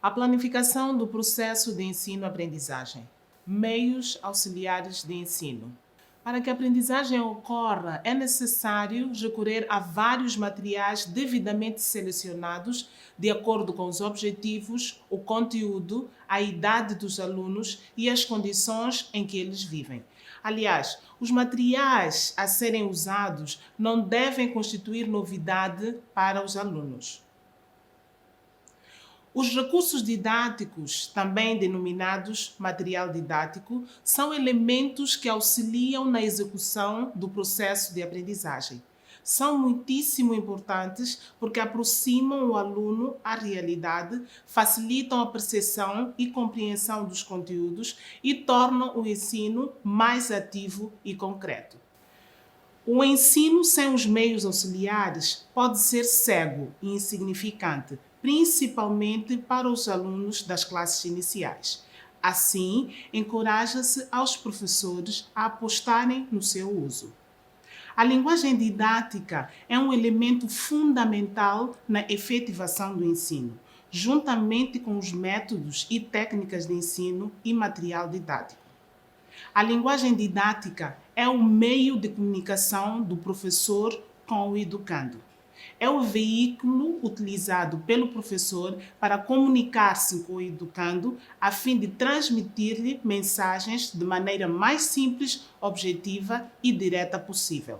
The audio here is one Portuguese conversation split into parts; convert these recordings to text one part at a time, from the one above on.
A planificação do processo de ensino-aprendizagem. Meios auxiliares de ensino. Para que a aprendizagem ocorra, é necessário recorrer a vários materiais devidamente selecionados de acordo com os objetivos, o conteúdo, a idade dos alunos e as condições em que eles vivem. Aliás, os materiais a serem usados não devem constituir novidade para os alunos. Os recursos didáticos, também denominados material didático, são elementos que auxiliam na execução do processo de aprendizagem. São muitíssimo importantes porque aproximam o aluno à realidade, facilitam a percepção e compreensão dos conteúdos e tornam o ensino mais ativo e concreto. O ensino sem os meios auxiliares pode ser cego e insignificante, principalmente para os alunos das classes iniciais. Assim, encoraja-se aos professores a apostarem no seu uso. A linguagem didática é um elemento fundamental na efetivação do ensino, juntamente com os métodos e técnicas de ensino e material didático. A linguagem didática é o meio de comunicação do professor com o educando. É o veículo utilizado pelo professor para comunicar-se com o educando a fim de transmitir-lhe mensagens de maneira mais simples, objetiva e direta possível.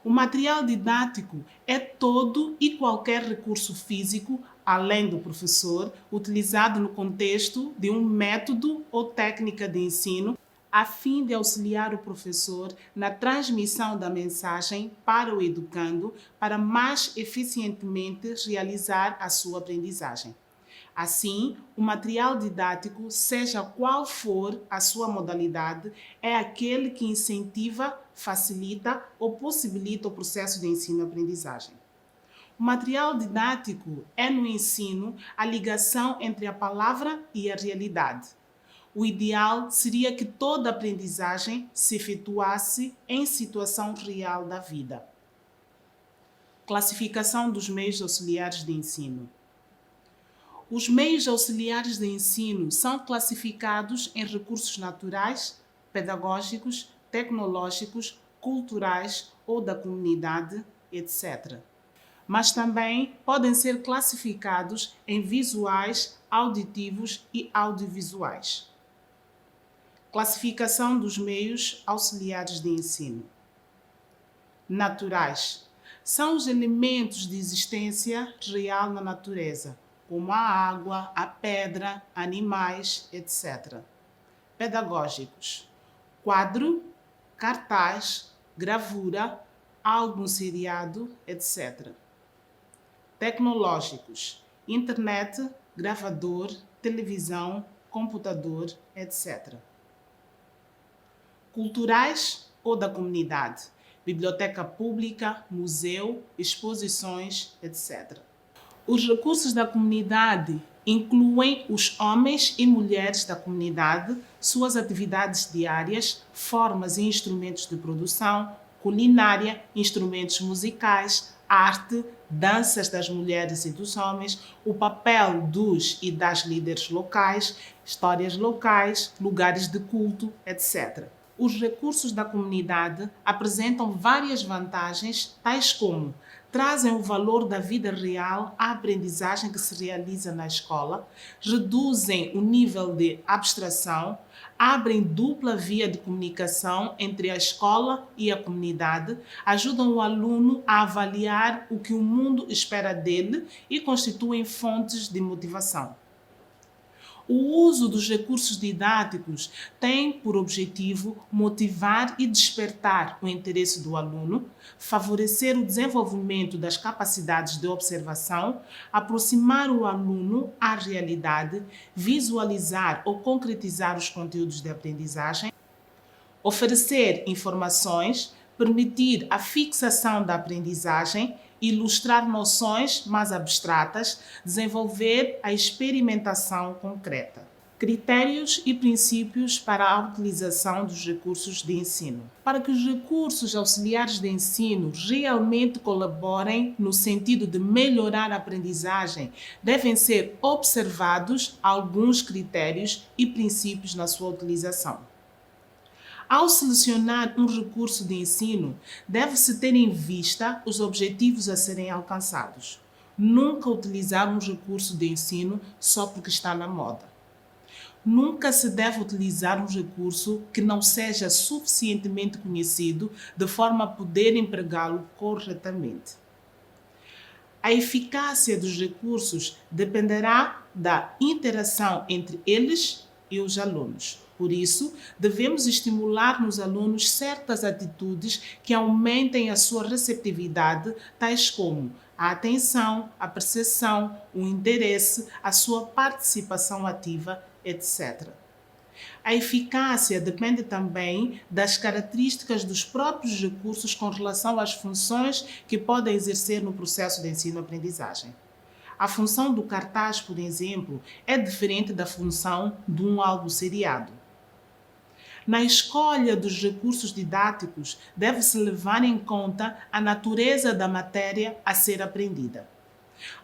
O material didático é todo e qualquer recurso físico, além do professor, utilizado no contexto de um método ou técnica de ensino, a fim de auxiliar o professor na transmissão da mensagem para o educando para mais eficientemente realizar a sua aprendizagem. Assim, o material didático, seja qual for a sua modalidade, é aquele que incentiva, facilita ou possibilita o processo de ensino-aprendizagem. O material didático é, no ensino, a ligação entre a palavra e a realidade. O ideal seria que toda aprendizagem se efetuasse em situação real da vida. Classificação dos meios auxiliares de ensino. Os meios auxiliares de ensino são classificados em recursos naturais, pedagógicos, tecnológicos, culturais ou da comunidade, etc. Mas também podem ser classificados em visuais, auditivos e audiovisuais. Classificação dos meios auxiliares de ensino. Naturais. São os elementos de existência real na natureza, como a água, a pedra, animais, etc. Pedagógicos. Quadro, cartaz, gravura, álbum seriado, etc. Tecnológicos. Internet, gravador, televisão, computador, etc. Culturais ou da comunidade, biblioteca pública, museu, exposições, etc. Os recursos da comunidade incluem os homens e mulheres da comunidade, suas atividades diárias, formas e instrumentos de produção, culinária, instrumentos musicais, arte, danças das mulheres e dos homens, o papel dos e das líderes locais, histórias locais, lugares de culto, etc. Os recursos da comunidade apresentam várias vantagens, tais como trazem o valor da vida real à aprendizagem que se realiza na escola, reduzem o nível de abstração, abrem dupla via de comunicação entre a escola e a comunidade, ajudam o aluno a avaliar o que o mundo espera dele e constituem fontes de motivação. O uso dos recursos didáticos tem por objetivo motivar e despertar o interesse do aluno, favorecer o desenvolvimento das capacidades de observação, aproximar o aluno à realidade, visualizar ou concretizar os conteúdos de aprendizagem, oferecer informações, permitir a fixação da aprendizagem, ilustrar noções mais abstratas, desenvolver a experimentação concreta. Critérios e princípios para a utilização dos recursos de ensino. Para que os recursos auxiliares de ensino realmente colaborem no sentido de melhorar a aprendizagem, devem ser observados alguns critérios e princípios na sua utilização. Ao selecionar um recurso de ensino, deve-se ter em vista os objetivos a serem alcançados. Nunca utilizar um recurso de ensino só porque está na moda. Nunca se deve utilizar um recurso que não seja suficientemente conhecido de forma a poder empregá-lo corretamente. A eficácia dos recursos dependerá da interação entre eles e os alunos. Por isso, devemos estimular nos alunos certas atitudes que aumentem a sua receptividade, tais como a atenção, a percepção, o interesse, a sua participação ativa, etc. A eficácia depende também das características dos próprios recursos com relação às funções que podem exercer no processo de ensino-aprendizagem. A função do cartaz, por exemplo, é diferente da função de um álbum seriado. Na escolha dos recursos didáticos, deve-se levar em conta a natureza da matéria a ser aprendida.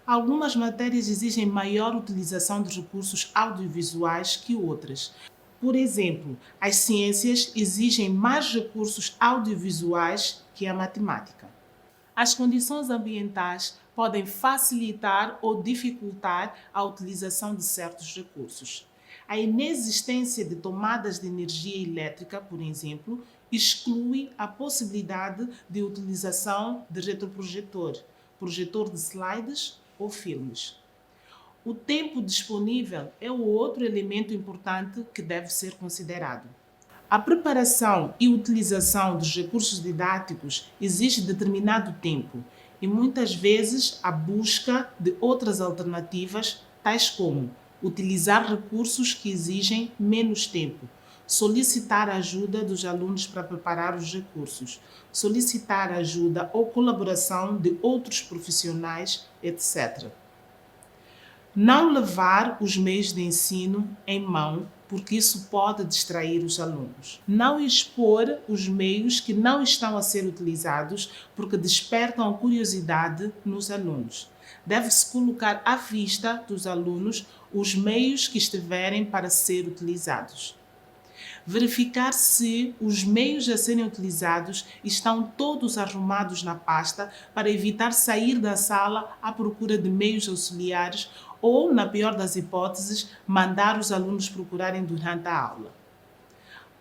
Algumas matérias exigem maior utilização de recursos audiovisuais que outras. Por exemplo, as ciências exigem mais recursos audiovisuais que a matemática. As condições ambientais podem facilitar ou dificultar a utilização de certos recursos. A inexistência de tomadas de energia elétrica, por exemplo, exclui a possibilidade de utilização de retroprojetor, projetor de slides ou filmes. O tempo disponível é o outro elemento importante que deve ser considerado. A preparação e utilização dos recursos didáticos exige determinado tempo e muitas vezes a busca de outras alternativas, tais como utilizar recursos que exigem menos tempo, solicitar a ajuda dos alunos para preparar os recursos, solicitar ajuda ou colaboração de outros profissionais, etc. Não levar os meios de ensino em mão, porque isso pode distrair os alunos. Não expor os meios que não estão a ser utilizados, porque despertam a curiosidade nos alunos. Deve-se colocar à vista dos alunos os meios que estiverem para ser utilizados. Verificar se os meios a serem utilizados estão todos arrumados na pasta para evitar sair da sala à procura de meios auxiliares ou, na pior das hipóteses, mandar os alunos procurarem durante a aula.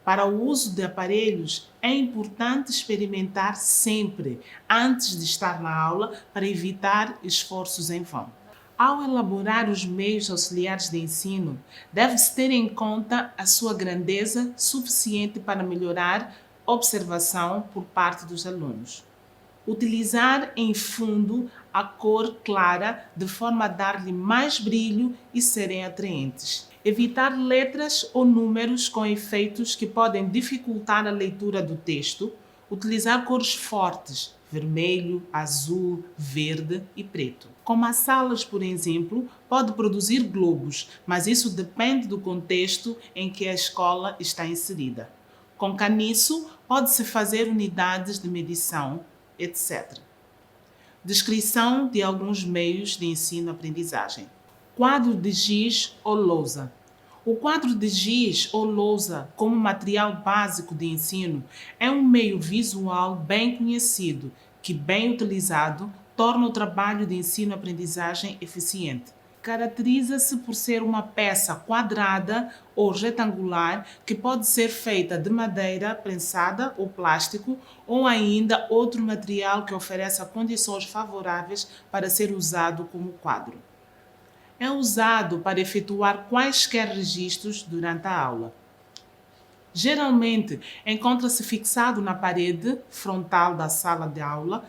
Para o uso de aparelhos, é importante experimentar sempre antes de estar na aula para evitar esforços em vão. Ao elaborar os meios auxiliares de ensino, deve-se ter em conta a sua grandeza suficiente para melhorar a observação por parte dos alunos. Utilizar em fundo a cor clara de forma a dar-lhe mais brilho e serem atraentes. Evitar letras ou números com efeitos que podem dificultar a leitura do texto. Utilizar cores fortes, vermelho, azul, verde e preto. Como as salas, por exemplo, pode produzir globos, mas isso depende do contexto em que a escola está inserida. Com caniço, pode-se fazer unidades de medição, etc. Descrição de alguns meios de ensino-aprendizagem. Quadro de giz ou lousa. O quadro de giz ou lousa, como material básico de ensino, é um meio visual bem conhecido que, bem utilizado, torna o trabalho de ensino-aprendizagem eficiente. Caracteriza-se por ser uma peça quadrada ou retangular que pode ser feita de madeira prensada ou plástico ou ainda outro material que ofereça condições favoráveis para ser usado como quadro. É usado para efetuar quaisquer registros durante a aula. Geralmente, encontra-se fixado na parede frontal da sala de aula,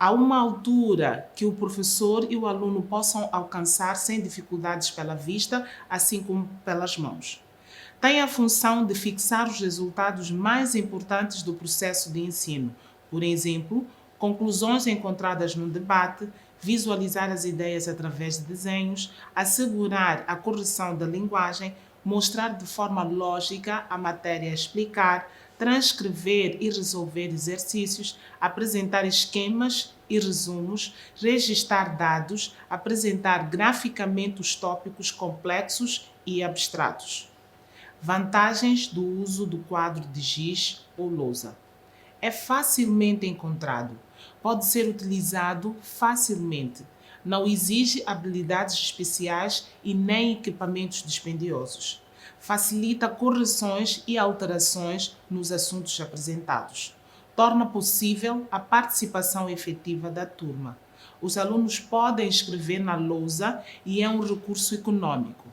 a uma altura que o professor e o aluno possam alcançar sem dificuldades pela vista, assim como pelas mãos. Tem a função de fixar os resultados mais importantes do processo de ensino, por exemplo, conclusões encontradas no debate, visualizar as ideias através de desenhos, assegurar a correção da linguagem, mostrar de forma lógica a matéria a explicar, transcrever e resolver exercícios, apresentar esquemas e resumos, registrar dados, apresentar graficamente os tópicos complexos e abstratos. Vantagens do uso do quadro de giz ou lousa. É facilmente encontrado, pode ser utilizado facilmente, não exige habilidades especiais e nem equipamentos dispendiosos. Facilita correções e alterações nos assuntos apresentados. Torna possível a participação efetiva da turma. Os alunos podem escrever na lousa e é um recurso econômico.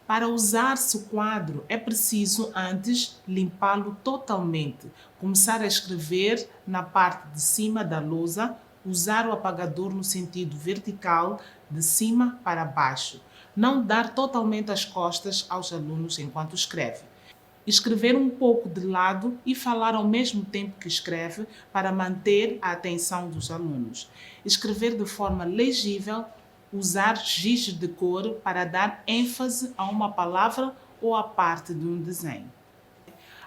Para usar-se o quadro, é preciso antes limpá-lo totalmente, começar a escrever na parte de cima da lousa, usar o apagador no sentido vertical, de cima para baixo. Não dar totalmente as costas aos alunos enquanto escreve. Escrever um pouco de lado e falar ao mesmo tempo que escreve para manter a atenção dos alunos. Escrever de forma legível, usar giz de cor para dar ênfase a uma palavra ou a parte de um desenho.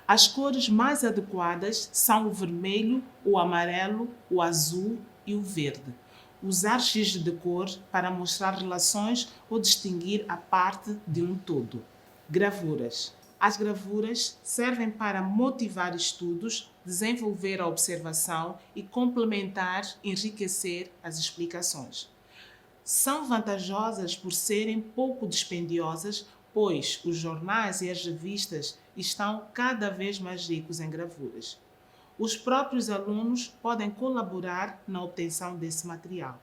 As cores mais adequadas são o vermelho, o amarelo, o azul e o verde. Usar giz de cor para mostrar relações ou distinguir a parte de um todo. Gravuras. As gravuras servem para motivar estudos, desenvolver a observação e complementar, enriquecer as explicações. São vantajosas por serem pouco dispendiosas, pois os jornais e as revistas estão cada vez mais ricos em gravuras. Os próprios alunos podem colaborar na obtenção desse material.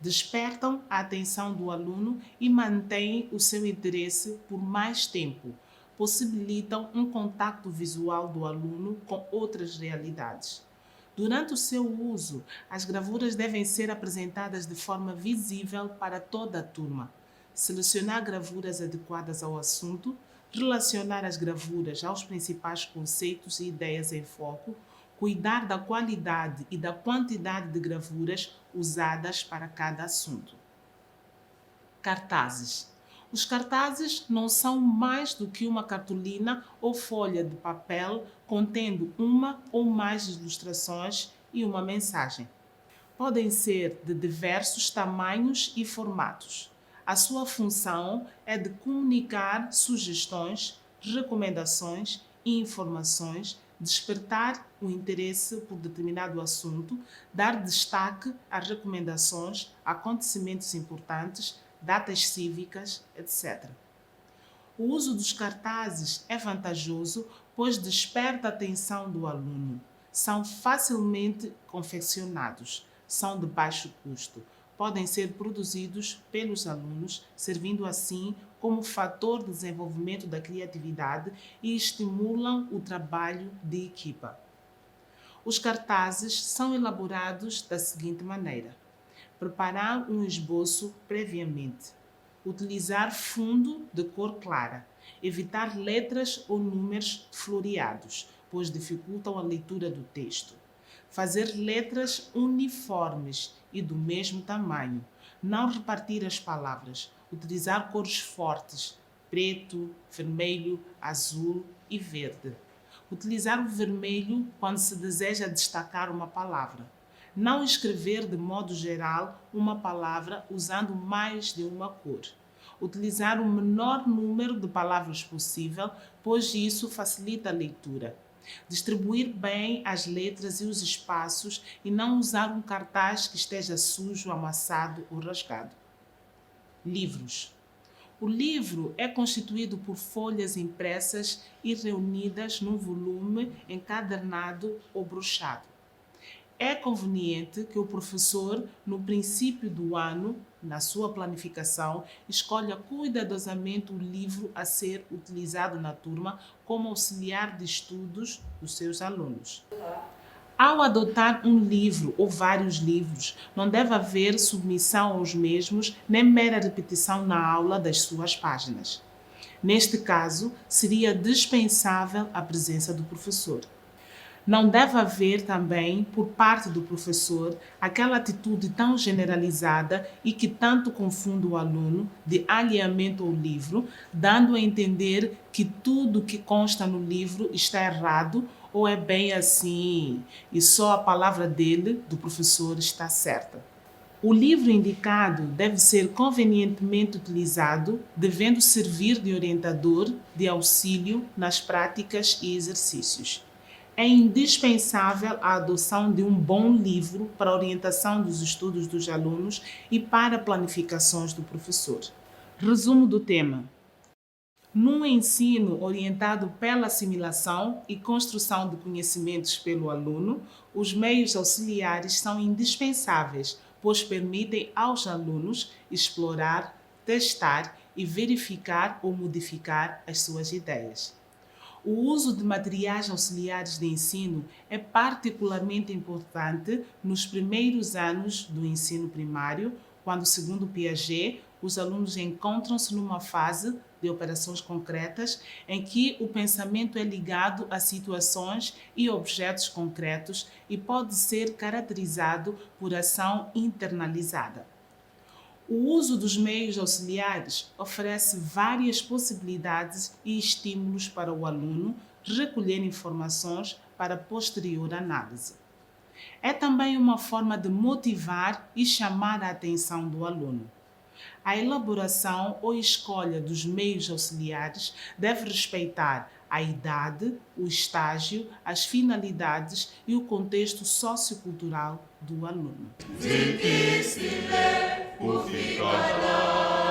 Despertam a atenção do aluno e mantêm o seu interesse por mais tempo. Possibilitam um contato visual do aluno com outras realidades. Durante o seu uso, as gravuras devem ser apresentadas de forma visível para toda a turma. Selecionar gravuras adequadas ao assunto, relacionar as gravuras aos principais conceitos e ideias em foco, cuidar da qualidade e da quantidade de gravuras usadas para cada assunto. Cartazes. Os cartazes não são mais do que uma cartolina ou folha de papel contendo uma ou mais ilustrações e uma mensagem. Podem ser de diversos tamanhos e formatos. A sua função é de comunicar sugestões, recomendações e informações, despertar o interesse por determinado assunto, dar destaque a recomendações, acontecimentos importantes, datas cívicas, etc. O uso dos cartazes é vantajoso, pois desperta a atenção do aluno. São facilmente confeccionados, são de baixo custo, podem ser produzidos pelos alunos, servindo assim como fator de desenvolvimento da criatividade e estimulam o trabalho de equipa. Os cartazes são elaborados da seguinte maneira: preparar um esboço previamente, utilizar fundo de cor clara, evitar letras ou números floreados, pois dificultam a leitura do texto, fazer letras uniformes e do mesmo tamanho, não repartir as palavras, utilizar cores fortes, preto, vermelho, azul e verde. Utilizar o vermelho quando se deseja destacar uma palavra. Não escrever de modo geral uma palavra usando mais de uma cor. Utilizar o menor número de palavras possível, pois isso facilita a leitura. Distribuir bem as letras e os espaços e não usar um cartaz que esteja sujo, amassado ou rasgado. Livros. O livro é constituído por folhas impressas e reunidas num volume encadernado ou brochado. É conveniente que o professor, no princípio do ano, na sua planificação, escolha cuidadosamente o livro a ser utilizado na turma como auxiliar de estudos dos seus alunos. Ao adotar um livro ou vários livros, não deve haver submissão aos mesmos nem mera repetição na aula das suas páginas. Neste caso, seria dispensável a presença do professor. Não deve haver também, por parte do professor, aquela atitude tão generalizada e que tanto confunde o aluno de alinhamento ao livro, dando a entender que tudo que consta no livro está errado ou é bem assim e só a palavra dele, do professor, está certa. O livro indicado deve ser convenientemente utilizado, devendo servir de orientador, de auxílio nas práticas e exercícios. É indispensável a adoção de um bom livro para a orientação dos estudos dos alunos e para planificações do professor. Resumo do tema. Num ensino orientado pela assimilação e construção de conhecimentos pelo aluno, os meios auxiliares são indispensáveis, pois permitem aos alunos explorar, testar e verificar ou modificar as suas ideias. O uso de materiais auxiliares de ensino é particularmente importante nos primeiros anos do ensino primário, quando, segundo Piaget, os alunos encontram-se numa fase de operações concretas em que o pensamento é ligado a situações e objetos concretos e pode ser caracterizado por ação internalizada. O uso dos meios auxiliares oferece várias possibilidades e estímulos para o aluno recolher informações para posterior análise. É também uma forma de motivar e chamar a atenção do aluno. A elaboração ou escolha dos meios auxiliares deve respeitar a idade, o estágio, as finalidades e o contexto sociocultural do aluno. Difícil é o ficar lá.